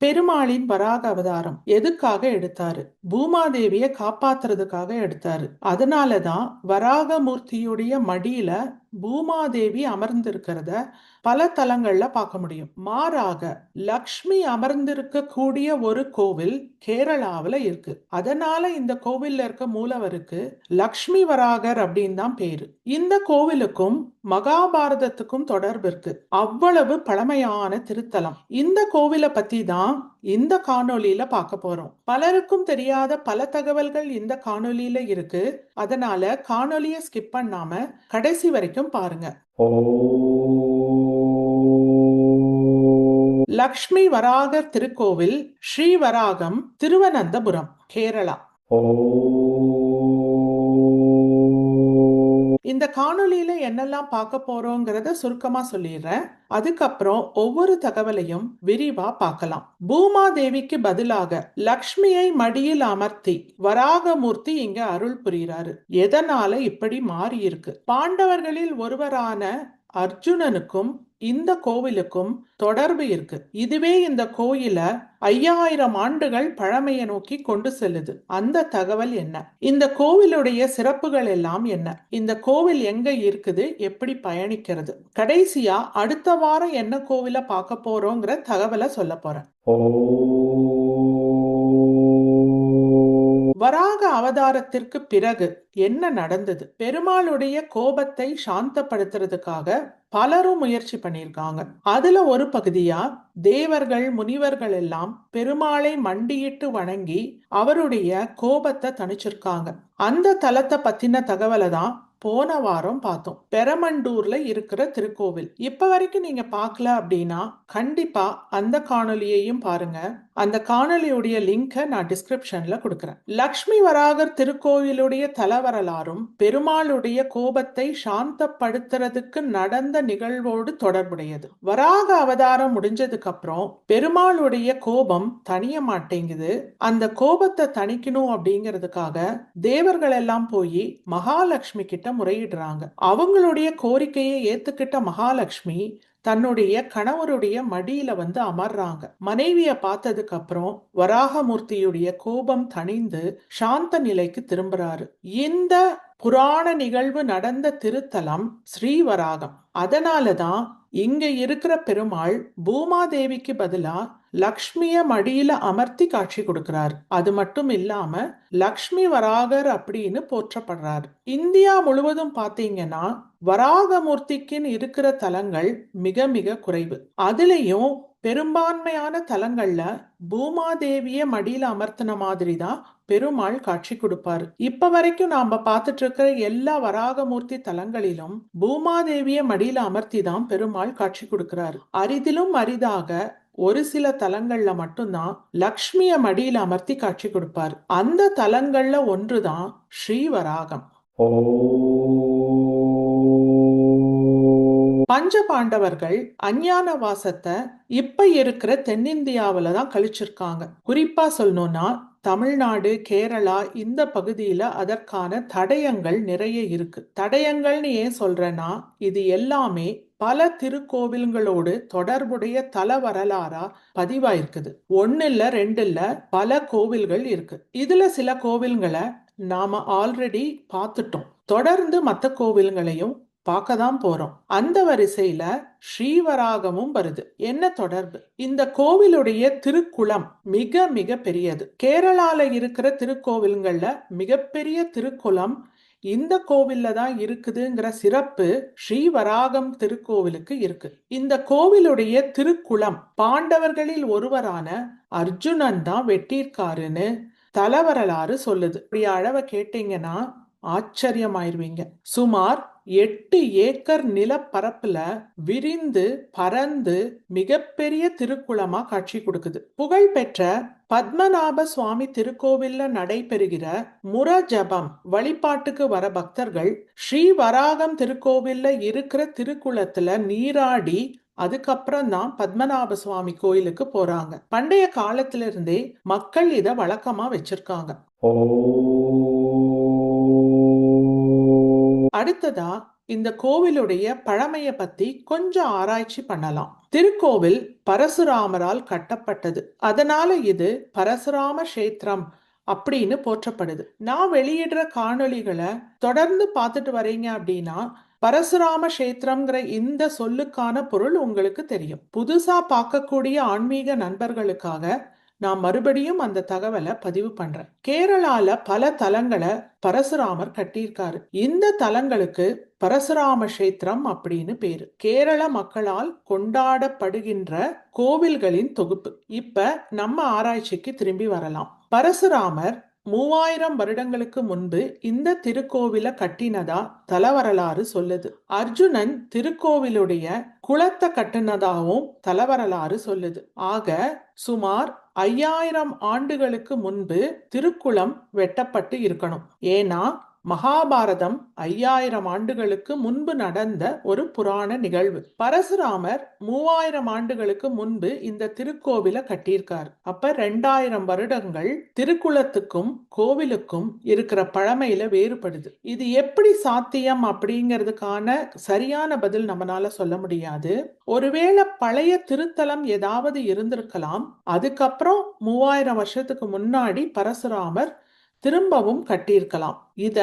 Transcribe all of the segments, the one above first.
பெருமாளின் வராக அவதாரம் எதுக்காக எடுத்தாரு? பூமாதேவிய காப்பாத்துறதுக்காக எடுத்தாரு. அதனாலதான் வராகமூர்த்தியுடைய மடியில பூமாதேவி அமர்ந்திருக்கிறத பல தலங்கள்ல பார்க்க முடியும். மாறாக லக்ஷ்மி அமர்ந்திருக்க கூடிய ஒரு கோவில் கேரளாவில் இருக்கு. அதனால இந்த கோவில்ல இருக்க மூலவருக்கு லக்ஷ்மி வராகர் அப்படின்னு தான் பேரு. இந்த கோவிலுக்கும் மகாபாரதத்துக்கும் தொடர்பு இருக்கு. அவ்வளவு பழமையான திருத்தலம். இந்த கோவிலை பத்தி தான் இந்த காணொலியில பார்க்க போறோம். பலருக்கும் தெரியாத பல தகவல்கள் இந்த காணொலியில இருக்கு. அதனால காணொலியை ஸ்கிப் பண்ணாம கடைசி வரைக்கும் பாருங்க. லக்ஷ்மி வராகர் திருக்கோவில், ஸ்ரீவராகம், திருவனந்தபுரம், கேரளா. இந்த காணொலியில என்னெல்லாம் பார்க்க போறோங்கிறத சுருக்கமா சொல்லிடுறேன். அதுக்கப்புறம் ஒவ்வொரு தகவலையும் விரிவா பார்க்கலாம். பூமாதேவிக்கு பதிலாக லக்ஷ்மியை மடியில் அமர்த்தி வராகமூர்த்தி இங்க அருள் புரிகிறாரு. எதனால இப்படி மாறி இருக்கு? பாண்டவர்களில் ஒருவரான அர்ஜுனனுக்கும் இந்த கோவிலுக்கும் தொடர்பு இருக்கு. இதுவே இந்த கோயில 5000 ஆண்டுகள் பழமையை நோக்கி கொண்டு செல்லுது. அந்த தகவல் என்ன? இந்த கோவிலுடைய சிறப்புகள் எல்லாம் என்ன? இந்த கோவில் எங்க இருக்குது? எப்படி பயணிக்கிறது? கடைசியா அடுத்த வாரம் என்ன கோவில பார்க்க போறோங்கிற தகவலை சொல்ல போறேன். வராக அவதாரத்திற்கு பிறகு என்ன நடந்தது? பெருமாளுடைய கோபத்தை சாந்தப்படுத்துறதுக்காக பலரும் முயற்சி பண்ணியிருக்காங்க. அதுல ஒரு பகுதியா தேவர்கள், முனிவர்கள் எல்லாம் பெருமாளை மண்டியிட்டு வணங்கி அவருடைய கோபத்தை தணிச்சிருக்காங்க. அந்த தலத்தை பத்தின தகவலை தான் போன வாரம் பார்த்தோம். பெரமண்டூர்ல இருக்கிற திருக்கோவில். இப்ப வரைக்கும் நீங்க பார்க்கல அப்படின்னா கண்டிப்பா அந்த காணொலியையும் பாருங்க. அந்த காணொலியுடைய லிங்கை நான் டிஸ்கிரிப்ஷன்ல கொடுக்கிறேன். லக்ஷ்மி வராகர் திருக்கோவிலுடைய தலவரலாறும் பெருமாளுடைய கோபத்தை சாந்தப்படுத்துறதுக்கு நடந்த நிகழ்வோடு தொடர்புடையது. வராக அவதாரம் முடிஞ்சதுக்கு அப்புறம் பெருமாளுடைய கோபம் தணிய மாட்டேங்குது. அந்த கோபத்தை தணிக்கணும் அப்படிங்கிறதுக்காக தேவர்கள் எல்லாம் போய் மகாலட்சுமி கிட்ட முறையிடுறாங்க. அவங்களுடைய கோரிக்கையை ஏத்துக்கிட்ட மகாலட்சுமி தன்னுடைய கணவருடைய மடியில வந்து அமர்றாங்க. மனைவிய பார்த்ததுக்கு அப்புறம் வராகமூர்த்தியுடைய கோபம் தணிந்து சாந்த நிலைக்கு திரும்புறாரு. இந்த புராண நிகழ்வு நடந்த திருத்தலம் ஸ்ரீவராகம். அதனாலதான் இங்க இருக்கிற பெருமாள் பூமாதேவிக்கு பதிலா லக்ஷ்மிய மடியில அமர்த்தி காட்சி கொடுக்கிறார். அது மட்டும் இல்லாம லக்ஷ்மி வராகர் அப்படின்னு போற்றப்படுறார். இந்தியா முழுவதும் பாத்தீங்கன்னா வராகமூர்த்திக்குன்னு இருக்கிற தலங்கள் மிக மிக குறைவு. அதுலயும் பெரும்பான்மையான தலங்கள்ல பூமாதேவிய மடியில அமர்த்தின மாதிரி தான் பெருமாள் காட்சி கொடுப்பாரு. இப்ப வரைக்கும் நாம பார்த்துட்டு இருக்கிற எல்லா வராகமூர்த்தி தலங்களிலும் பூமாதேவிய மடியில அமர்த்தி தான் பெருமாள் காட்சி கொடுக்கிறாரு. அரிதிலும் அரிதாக ஒரு சில தலங்கள்ல மட்டும்தான் லக்ஷ்மிய மடியில அமர்த்தி காட்சி கொடுப்பாரு. அந்த தலங்கள்ல ஒன்றுதான் ஸ்ரீவராகம். பஞ்ச பாண்டவர்கள் அஞ்ஞான வாசத்தை இப்ப இருக்கிற தென்னிந்தியாவில தான் கழிச்சிருக்காங்க. குறிப்பா சொல்லணும்னா தமிழ்நாடு, கேரளா இந்த பகுதியில அதற்கான தடயங்கள் நிறைய இருக்கு. தடயங்கள்னு ஏன் சொல்றேன்னா இது எல்லாமே பல திருக்கோவில்களோடு தொடர்புடைய தல வரலாறா பதிவாயிருக்குது. ஒன்னு இல்ல, ரெண்டு இல்ல, பல கோவில்கள் இருக்கு. இதுல சில கோவில்களை நாம ஆல்ரெடி பார்த்துட்டோம். தொடர்ந்து மற்ற கோவில்களையும் பார்க்க தான் போறோம். அந்த வரிசையில ஸ்ரீவராகமும் வருது. என்ன தொடர்பு? இந்த கோவிலுடைய திருக்குளம் மிக மிக பெரியது. கேரளால இருக்கிற திருக்கோவில்கள்ல மிகப்பெரிய திருக்குளம் இந்த கோவில்ல தான் இருக்குதுங்கிற சிறப்பு ஸ்ரீவராகம் திருக்கோவிலுக்கு இருக்கு. இந்த கோவிலுடைய திருக்குளம் பாண்டவர்களில் ஒருவரான அர்ஜுனன் தான் வெட்டியிருக்காருன்னு தலவரலாறு சொல்லுது. இப்படி அளவை கேட்டீங்கன்னா ஆச்சரியமாயிருவீங்க. சுமார் 8 ஏக்கர் நிலப்பரப்புல விரிந்து பறந்து மிகப்பெரிய திருக்குளமா காட்சி கொடுக்குது. புகழ்பெற்ற பத்மநாப சுவாமி திருக்கோவில்ல நடைபெறுகிற முர ஜபம் வழிபாட்டுக்கு வர பக்தர்கள் ஸ்ரீவராகம் திருக்கோவில்ல இருக்கிற திருக்குளத்துல நீராடி அதுக்கப்புறம் தான் பத்மநாப சுவாமி கோயிலுக்கு போறாங்க. பண்டைய காலத்துல இருந்தே மக்கள் இத வழக்கமா வச்சிருக்காங்க. அடுத்ததா இந்த கோவிலுடைய பழமைய பத்தி கொஞ்சம் ஆராய்ச்சி பண்ணலாம். திருக்கோவில் பரசுராமரால் கட்டப்பட்டது, அதனால இது பரசுராம கஷேத்திரம் அப்படின்னு போற்றப்படுது. நான் வெளியிடுற காணொளிகளை தொடர்ந்து பார்த்துட்டு வரீங்க அப்படின்னா பரசுராம கஷேத்திரம்ங்கிற இந்த சொல்லுக்கான பொருள் உங்களுக்கு தெரியும். புதுசா பார்க்கக்கூடிய ஆன்மீக நண்பர்களுக்காக நான் மறுபடியும் அந்த தகவலை பதிவு பண்றேன். கேரளால பல தலங்களை பரசுராமர் கட்டியிருக்காரு. இந்த தலங்களுக்கு பரசுராம கஷேத்திரம் அப்படின்னு பேரு. கேரள மக்களால் கொண்டாடப்படுகின்ற கோவில்களின் தொகுப்பு. இப்ப நம்ம ஆராய்ச்சிக்கு திரும்பி வரலாம். பரசுராமர் 3000 வருடங்களுக்கு முன்பு இந்த திருக்கோவில கட்டினதா தல வரலாறு சொல்லுது. அர்ஜுனன் திருக்கோவிலுடைய குளத்தை கட்டினதாகவும் தல வரலாறு சொல்லுது. ஆக சுமார் 5000 ஆண்டுகளுக்கு முன்பு திருக்குளம் வெட்டப்பட்டு இருக்கணும். ஏன்னா மகாபாரதம் 5000 ஆண்டுகளுக்கு முன்பு நடந்த ஒரு புராண நிகழ்வு. பரசுராமர் 3000 ஆண்டுகளுக்கு முன்பு இந்த திருக்கோவில கட்டியிருக்காரு. அப்ப 2000 வருடங்கள் திருக்குளத்துக்கும் கோவிலுக்கும் இருக்கிற பழமையில வேறுபடுது. இது எப்படி சாத்தியம் அப்படிங்கிறதுக்கான சரியான பதில் நம்மளால சொல்ல முடியாது. ஒருவேளை பழைய திருத்தலம் ஏதாவது இருந்திருக்கலாம். அதுக்கப்புறம் 3000 வருஷத்துக்கு முன்னாடி பரசுராமர் திரும்பவும் கட்டியிருக்கலாம். இத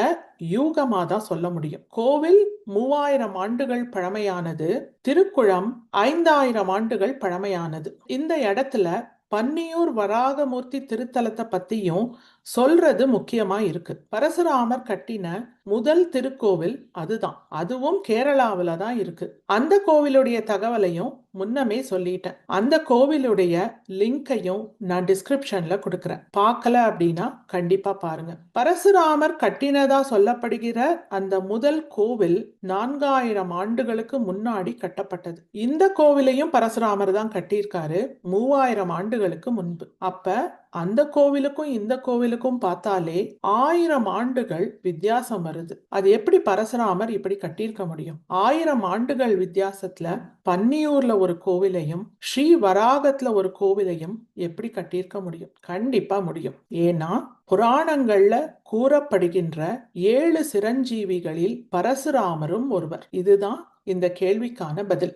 யூகமா தான் சொல்ல முடியும். கோவில் 3000 ஆண்டுகள் பழமையானது, திருக்குளம் 5000 ஆண்டுகள் பழமையானது. இந்த இடத்துல பன்னியூர் வராகமூர்த்தி திருத்தலத்தை பத்தியும் சொல்றது முக்கியமா இருக்கு. பரசுராமர் கட்டின முதல் திருக்கோவில் அதுதான். அதுவும் கேரளாவில தான் இருக்கு. அந்த கோவிலுடைய தகவலையும் முன்னமே சொல்லிட்டேன். அந்த கோவிலுடைய லிங்கையும் நான் டிஸ்கிரிப்ஷன்ல கொடுக்கிறேன். பார்க்கல அப்படின்னா கண்டிப்பா பாருங்க. பரசுராமர் கட்டினதா சொல்லப்படுகிற அந்த முதல் கோவில் 4000 ஆண்டுகளுக்கு முன்னாடி கட்டப்பட்டது. இந்த கோவிலையும் பரசுராமர் தான் கட்டியிருக்காரு 3000 ஆண்டுகளுக்கு முன்பு. அப்ப அந்த கோவிலுக்கும் இந்த கோவிலுக்கும் பார்த்தாலே 1000 ஆண்டுகள் வித்தியாசம் வருது. அது எப்படி பரசுராமர் இப்படி கட்டியிருக்க முடியும்? 1000 ஆண்டுகள் வித்தியாசத்துல பன்னியூர்ல ஒரு கோவிலையும் ஸ்ரீ வராகத்துல ஒரு கோவிலையும் எப்படி கட்டியிருக்க முடியும்? கண்டிப்பா முடியும். ஏன்னா புராணங்கள்ல கூறப்படுகின்ற 7 சிரஞ்சீவிகளில் பரசுராமரும் ஒருவர். இதுதான் இந்த கேள்விக்கான பதில்.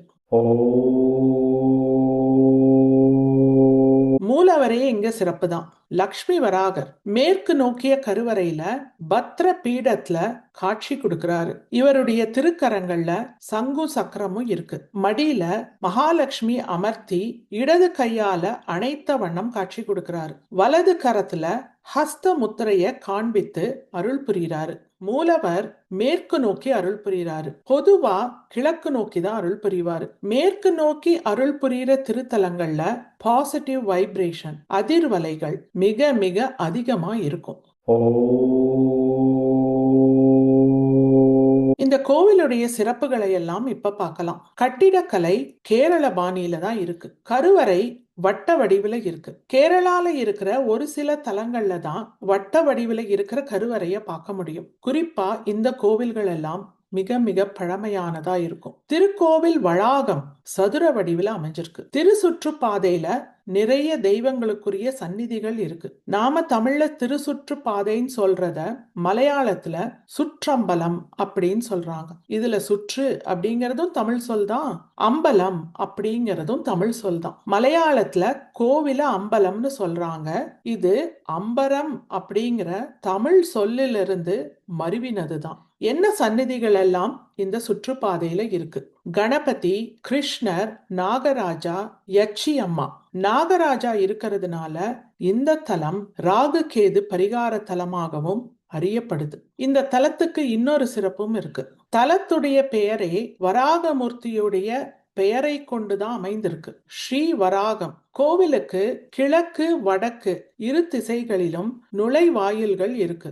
மூலவரே இங்க சிறப்பு தான். லக்ஷ்மி வராகர் மேற்கு நோக்கிய கருவறையில பத்ர பீடத்துல காட்சி கொடுக்கிறாரு. இவருடைய திருக்கரங்கள்ல சங்கு சக்கரமும் இருக்கு. மடியில மகாலட்சுமி அமர்த்தி இடது கையால அணைத்த வண்ணம் காட்சி கொடுக்கிறாரு. வலது கரத்துல ஹஸ்த முத்திரைய காண்பித்து அருள் புரிகிறாரு. மூலவர் மேற்கு நோக்கி அருள் புரிகிறாரு. பொதுவா கிழக்கு நோக்கி தான் அருள் புரிவாரு. மேற்கு நோக்கி அருள் புரிகிற திருத்தலங்கள்ல பாசிட்டிவ் வைப்ரேஷன், அதிர்வலைகள் மிக மிக அதிகமா இருக்கும். இந்த கோவிலுடைய சிறப்புகளை எல்லாம் இப்ப பார்க்கலாம். கட்டிடக்கலை கேரள பாணியில தான் இருக்கு. கருவறை வட்ட வடிவுல இருக்கு. கேரளால இருக்கிற ஒரு சில தலங்கள்ல தான் வட்ட வடிவுல இருக்கிற கருவறைய பார்க்க முடியும். குறிப்பா இந்த கோவில்கள் எல்லாம் மிக மிக பழமையானதா இருக்கும். திருக்கோவில் வளாகம் சதுர வடிவில் அமைஞ்சிருக்கு. திருசுற்றுப்பாதையில நிறைய தெய்வங்களுக்குரிய சந்நிதிகள் இருக்கு. நாம தமிழ்ல திருசுற்றுப்பாதைன்னு சொல்றத மலையாளத்துல சுற்றம்பலம் அப்படின்னு சொல்றாங்க. இதுல சுற்று அப்படிங்கறதும் தமிழ் சொல் தான், அம்பலம் அப்படிங்கறதும் தமிழ் சொல் தான். மலையாளத்துல கோவில அம்பலம்னு சொல்றாங்க. இது அம்பரம் அப்படிங்கிற தமிழ் சொல்லிலிருந்து மருவினதுதான். என்ன சந்நிதிகள் எல்லாம் இந்த சுற்றுப்பாதையில இருக்கு? கணபதி, கிருஷ்ணர், நாகராஜா, யட்சி அம்மா. நாகராஜா இருக்கிறதுனால இந்த தலம் ராகு கேது பரிகார தலமாகவும் அறியப்படுது. இந்த தலத்துக்கு இன்னொரு சிறப்பும் இருக்கு. தலத்துடைய பெயரே வராகமூர்த்தியுடைய பெயரை கொண்டுதான் அமைந்திருக்கு. ஸ்ரீ வராகம். கோவிலுக்கு கிழக்கு வடக்கு இரு திசைகளிலும் நுழைவாயில்கள் இருக்கு.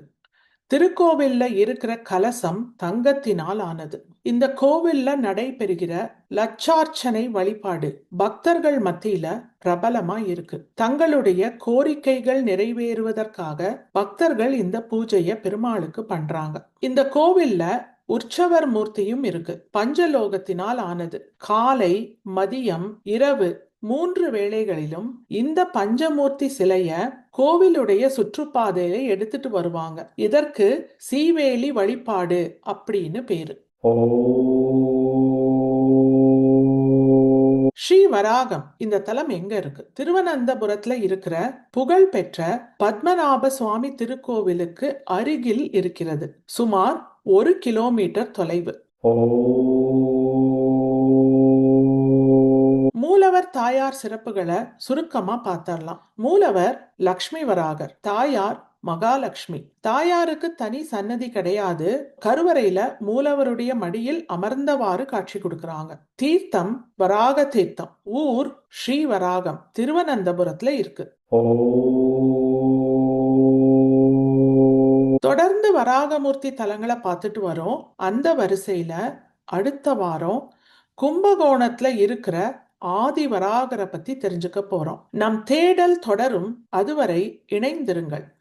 திருக்கோவில்ல இருக்கிற கலசம் தங்கத்தினால் ஆனது. இந்த கோவில்ல நடைபெறுகிற லட்சார்ச்சனை வழிபாடு பக்தர்கள் மத்தியில பிரபலமா இருக்கு. தங்களுடைய கோரிக்கைகள் நிறைவேறுவதற்காக பக்தர்கள் இந்த பூஜைய பெருமாளுக்கு பண்றாங்க. இந்த கோவில்ல உற்சவர் மூர்த்தியும் இருக்கு. பஞ்சலோகத்தினால் ஆனது. காலை, மதியம், இரவு 3 வேளைகளிலும் இந்த பஞ்சமூர்த்தி சிலைய கோவிலுடைய சுற்றுப்பாதையில எடுத்துட்டு வருவாங்க. இதற்கு சீவேலி வழிபாடு அப்படின்னு பேரு. ஸ்ரீ வராகம் இந்த தலம் எங்க இருக்கு? திருவனந்தபுரத்துல இருக்கிற புகழ்பெற்ற பத்மநாப சுவாமி திருக்கோவிலுக்கு அருகில் இருக்கிறது. சுமார் 1 கிலோமீட்டர் தொலைவு. மூலவர் தாயார் சிறப்புகளை சுருக்கமா பார்த்தரலாம். மூலவர் லக்ஷ்மி வராகர், தாயார் மகாலட்சுமி. தாயாருக்கு தனி சன்னதி கிடையாது. கருவறையில மூலவருடைய மடியில் அமர்ந்தவாறு காட்சி கொடுக்கறாங்க. தீர்த்தம் வராக தீர்த்தம். ஊர் ஸ்ரீவராகம், திருவனந்தபுரத்துல இருக்கு. தொடர்ந்து வராகமூர்த்தி தலங்களை பார்த்துட்டு வரோம். அந்த வரிசையில அடுத்த வாரம் கும்பகோணத்துல இருக்கிற ஆதி வராகரை பத்தி தெரிஞ்சுக்க போறோம். நம் தேடல் தொடரும். அதுவரை இணைந்திருங்கள்.